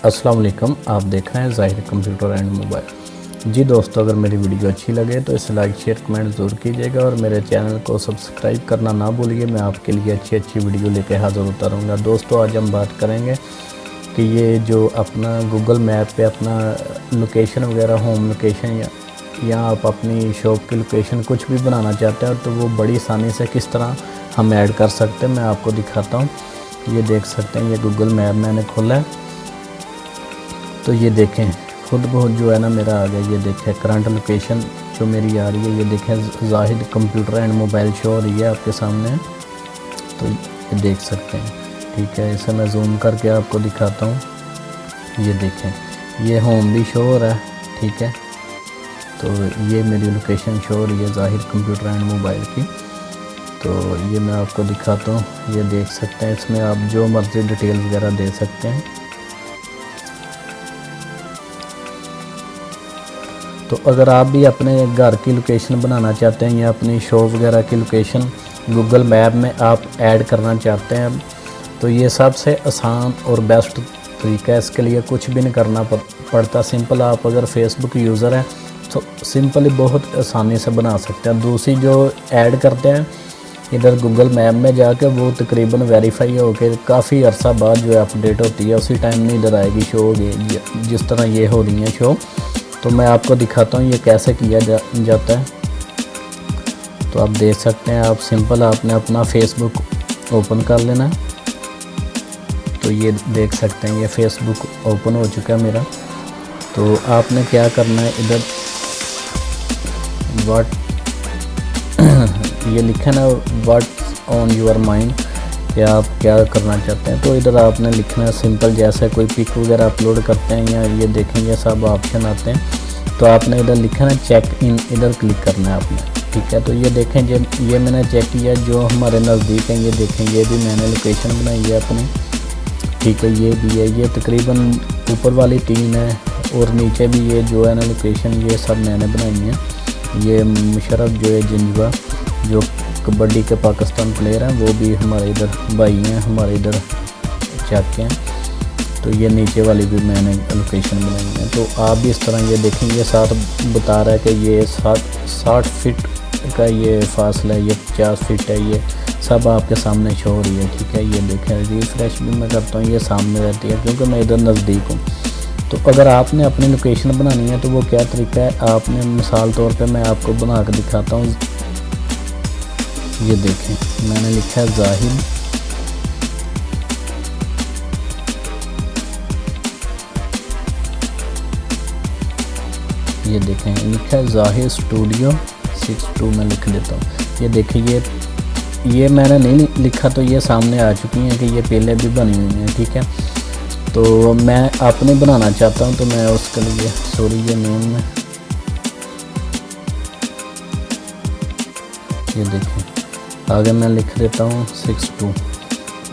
अस्सलाम वालेकुम, आप देख रहे हैं ज़ाहिर कंप्यूटर एंड मोबाइल। जी दोस्तों, अगर मेरी वीडियो अच्छी लगे तो इसे लाइक शेयर कमेंट ज़रूर कीजिएगा और मेरे चैनल को सब्सक्राइब करना ना भूलिए। मैं आपके लिए अच्छी वीडियो लेकर हाज़िर होता रहूँगा। दोस्तों, आज हम बात करेंगे कि ये जो अपना गूगल मैप पे अपना लोकेशन वगैरह, होम लोकेशन या आप अपनी शॉप की लोकेशन कुछ भी बनाना चाहते हैं तो वो बड़ी आसानी से किस तरह हम ऐड कर सकते हैं, मैं आपको दिखाता हूँ। ये देख सकते हैं, ये गूगल मैप मैंने खोला है तो ये देखें खुद बहुत जो है ना मेरा आ गया। ये देखें करंट लोकेशन जो मेरी आ रही है, ये देखें Zahid computer and mobile show हो रही है आपके सामने, तो ये देख सकते हैं। ठीक है, इसे मैं जूम करके आपको दिखाता हूँ। ये देखें, ये होम भी शो हो रहा है। ठीक है, तो ये मेरी लोकेशन शो हो रही है ज़ाहिर कंप्यूटर एंड मोबाइल की। तो ये मैं आपको दिखाता हूँ। ये देख सकते हैं, इसमें आप जो मर्ज़ी डिटेल वगैरह दे सकते हैं। तो अगर आप भी अपने घर की लोकेशन बनाना चाहते हैं या अपनी शॉप वगैरह की लोकेशन गूगल मैप में आप ऐड करना चाहते हैं तो ये सबसे आसान और बेस्ट तरीका है। इसके लिए कुछ भी नहीं करना पड़ता। सिंपल, आप अगर फेसबुक यूज़र हैं तो सिंपली बहुत आसानी से बना सकते हैं। दूसरी जो ऐड करते हैं इधर गूगल मैप में जाके, वो तकरीबन वेरीफाई होकर काफ़ी अरसा बाद जो है अपडेट होती है, उसी टाइम नहीं इधर आएगी शो होगी जिस तरह ये हो रही है शो। तो मैं आपको दिखाता हूँ ये कैसे किया जाता है। तो आप देख सकते हैं, आप सिंपल आपने अपना फेसबुक ओपन कर लेना है। तो ये देख सकते हैं, ये फेसबुक ओपन हो चुका है मेरा। तो आपने क्या करना है, इधर व्हाट ये लिखा ना, व्हाट ऑन योर माइंड, या आप क्या करना चाहते हैं। तो इधर आपने लिखना है सिंपल, जैसे कोई पिक वगैरह अपलोड करते हैं या ये देखेंगे सब ऑप्शन आते हैं। तो आपने इधर लिखा है चेक इन, इधर क्लिक करना है आपने। ठीक है, तो ये देखें, ये मैंने चेक किया जो हमारे नज़दीक हैं। ये देखें, ये भी मैंने लोकेशन बनाई है अपनी। ठीक है, ये भी है, ये तकरीबन ऊपर वाली 3 है और नीचे भी ये जो है ना लोकेशन, ये सब मैंने बनाई है। ये मुशर्रफ जो है जिंजवा, जो कबड्डी के पाकिस्तान प्लेयर हैं, वो भी हमारे इधर भाई हैं, हमारे इधर चेक हैं। तो ये नीचे वाली भी मैंने लोकेशन बनाई है। तो आप भी इस तरह ये देखें, ये साथ बता रहा है कि ये 60 फीट का ये फासला है, ये 50 फीट है, ये सब आपके सामने शो हो रही है। ठीक है, ये देखें, रिफ्रेश भी मैं करता हूँ, ये सामने रहती है क्योंकि मैं इधर नज़दीक हूँ। तो अगर आपने अपनी लोकेशन बनानी है तो वो क्या तरीका है, आपने मिसाल तौर पे मैं आपको बना कर दिखाता हूँ। ये देखें, मैंने लिखा है ज़ाहिद, ये देखें लिखा है ज़ाहिद स्टूडियो 62, मैं लिख देता हूँ। ये देखिए, ये मैंने नहीं लिखा तो ये सामने आ चुकी हैं कि ये पहले भी बनी हुई हैं। ठीक है, तो मैं अपने बनाना चाहता हूँ तो मैं उसके लिए सॉरी, ये नेम में ये देखें आगे मैं लिख देता हूँ 62।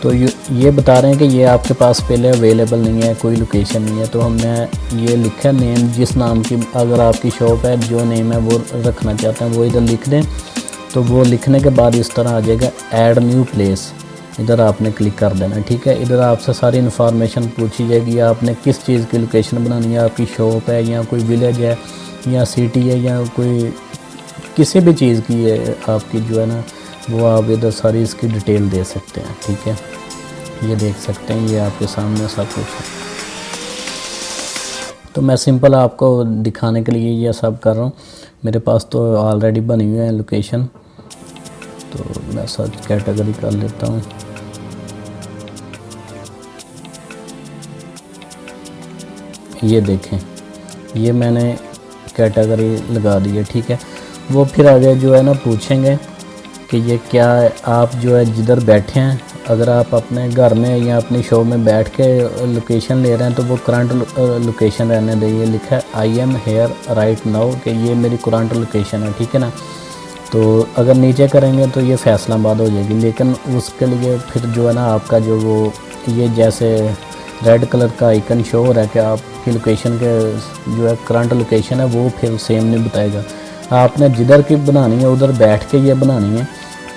तो ये बता रहे हैं कि ये आपके पास पहले अवेलेबल नहीं है, कोई लोकेशन नहीं है। तो हमने ये लिखा है नेम, जिस नाम की अगर आपकी शॉप है, जो नेम है वो रखना चाहते हैं वो इधर लिख दें। तो वो लिखने के बाद इस तरह आ जाएगा ऐड न्यू प्लेस, इधर आपने क्लिक कर देना। ठीक है, इधर आपसे सारी इन्फॉर्मेशन पूछी जाएगी, आपने किस चीज़ की लोकेशन बनानी है, आपकी शॉप है या कोई विलेज है या सिटी है या कोई किसी भी चीज़ की है आपकी जो है ना, वो आप इधर सारी इसकी डिटेल दे सकते हैं। ठीक है, ये देख सकते हैं, ये आपके सामने सब कुछ है। तो मैं सिंपल आपको दिखाने के लिए ये सब कर रहा हूँ। मेरे पास तो ऑलरेडी बनी हुई है लोकेशन, तो मैं सर्च कैटेगरी कर लेता हूँ। ये देखें, ये मैंने कैटेगरी लगा दी है। ठीक है, वो फिर आगे जो है ना पूछेंगे कि ये क्या है, आप जो है जिधर बैठे हैं, अगर आप अपने घर में या अपनी शॉप में बैठ के लोकेशन ले रहे हैं तो वो करंट लोकेशन रहने दें। ये लिखा है I am here right now, कि ये मेरी करंट लोकेशन है। ठीक है ना, तो अगर नीचे करेंगे तो ये फैसलाबाद हो जाएगी, लेकिन उसके लिए फिर जो है ना आपका जो वो ये जैसे रेड कलर का आइकन शो हो रहा है कि आपकी लोकेशन के जो है करंट लोकेशन है वो फिर सेम नहीं बताएगा। आपने जिधर की बनानी है उधर बैठ के ये बनानी है।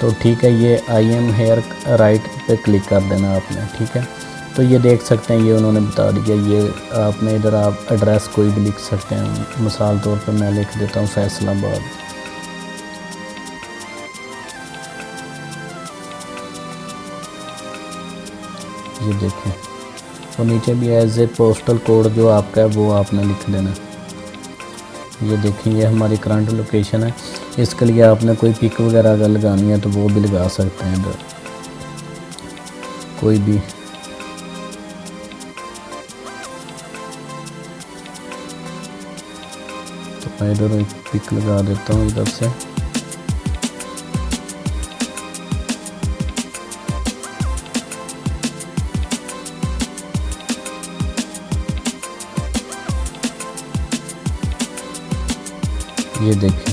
तो ठीक है, ये आई एम हेयर राइट पे क्लिक कर देना आपने। ठीक है, तो ये देख सकते हैं, ये उन्होंने बता दिया। ये आपने इधर आप एड्रेस कोई भी लिख सकते हैं, मिसाल तौर पर मैं लिख देता हूँ फैसलाबाद। ये देखें, और नीचे भी एज ए पोस्टल कोड जो आपका है वो आपने लिख देना। ये देखें, ये हमारी करंट लोकेशन है। इसके लिए आपने कोई पिक वगैरह अगर लगानी है तो वो भी लगा सकते हैं इधर कोई भी। तो मैं इधर एक पिक लगा देता हूँ इधर से। ये देखें,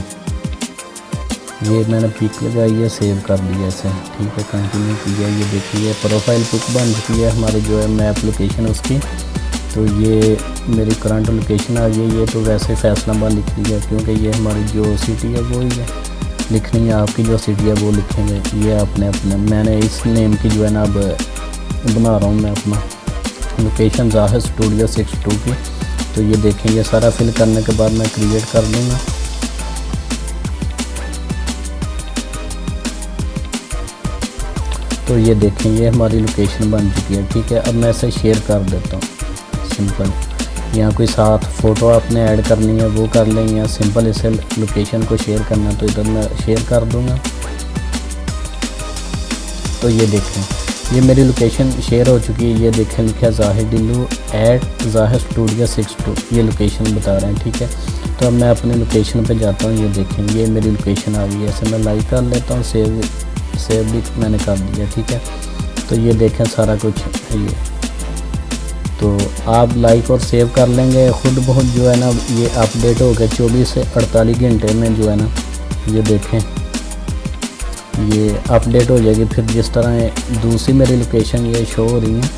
ये मैंने पिक लगाई है, सेव कर दिया इसे, ठीक है, कंटिन्यू किया। ये देखिए प्रोफाइल पिक बन चुकी है हमारी जो है मैप लोकेशन उसकी। तो ये मेरी करंट लोकेशन आ गई। ये तो वैसे फैसलाबाद लिख लिया क्योंकि ये हमारी जो सिटी है वो ही है, लिखनी है आपकी जो सिटी है वो लिखेंगे। ये अपने मैंने इस नेम की जो है ना अब बना रहा हूँ मैं अपना लोकेशन ज़ाहिर स्टूडियो 62 की। तो ये देखें, ये सारा फिल करने के बाद मैं क्रिएट कर दूँगा। तो ये देखें, ये हमारी लोकेशन बन चुकी है, ठीक है। अब मैं इसे शेयर कर देता हूँ सिंपल। यहाँ कोई साथ फ़ोटो आपने ऐड करनी है वो कर लें, या सिंपल इसे लोकेशन को शेयर करना है तो इधर मैं शेयर कर दूँगा। तो ये देखें, ये मेरी लोकेशन शेयर हो चुकी है। ये देखें लिखा है ज़ाहिर डिल्लू @ज़ाहिर स्टूडियो 62, ये लोकेशन बता रहे हैं, ठीक है। तो अब मैं अपनी लोकेशन पे जाता हूँ। ये देखें, ये मेरी लोकेशन आ गई है। ऐसे मैं लाइक कर लेता हूँ, सेव भी मैंने कर दिया, ठीक है। तो ये देखें सारा कुछ ये, तो आप लाइक और सेव कर लेंगे खुद बहुत जो है ना, ये अपडेट हो गया 24 से 48 घंटे में जो है ना। ये देखें, ये अपडेट हो जाएगी। फिर जिस तरह दूसरी मेरी लोकेशन ये शो हो रही हैं,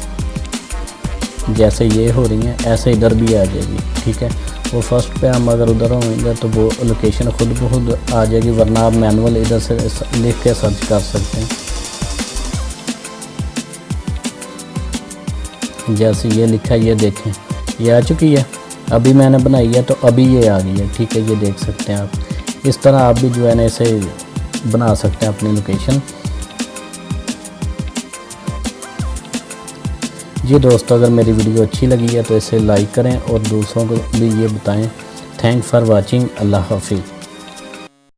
जैसे ये हो रही हैं ऐसे इधर भी आ जाएगी, ठीक है। वो फर्स्ट पे हम अगर उधर होंगे तो वो लोकेशन खुद ब खुद आ जाएगी, वरना आप मैनुअल इधर से लिख के सर्च कर सकते हैं। जैसे ये लिखा है, ये देखें, ये आ चुकी है। अभी मैंने बनाई है तो अभी ये आ गई है, ठीक है। ये देख सकते हैं आप। इस तरह आप भी जो है ना इसे बना सकते हैं अपनी लोकेशन। जी दोस्तों, अगर मेरी वीडियो अच्छी लगी है तो इसे लाइक करें और दूसरों को भी ये बताएं। Thanks for watching. अल्लाह हाफिज़।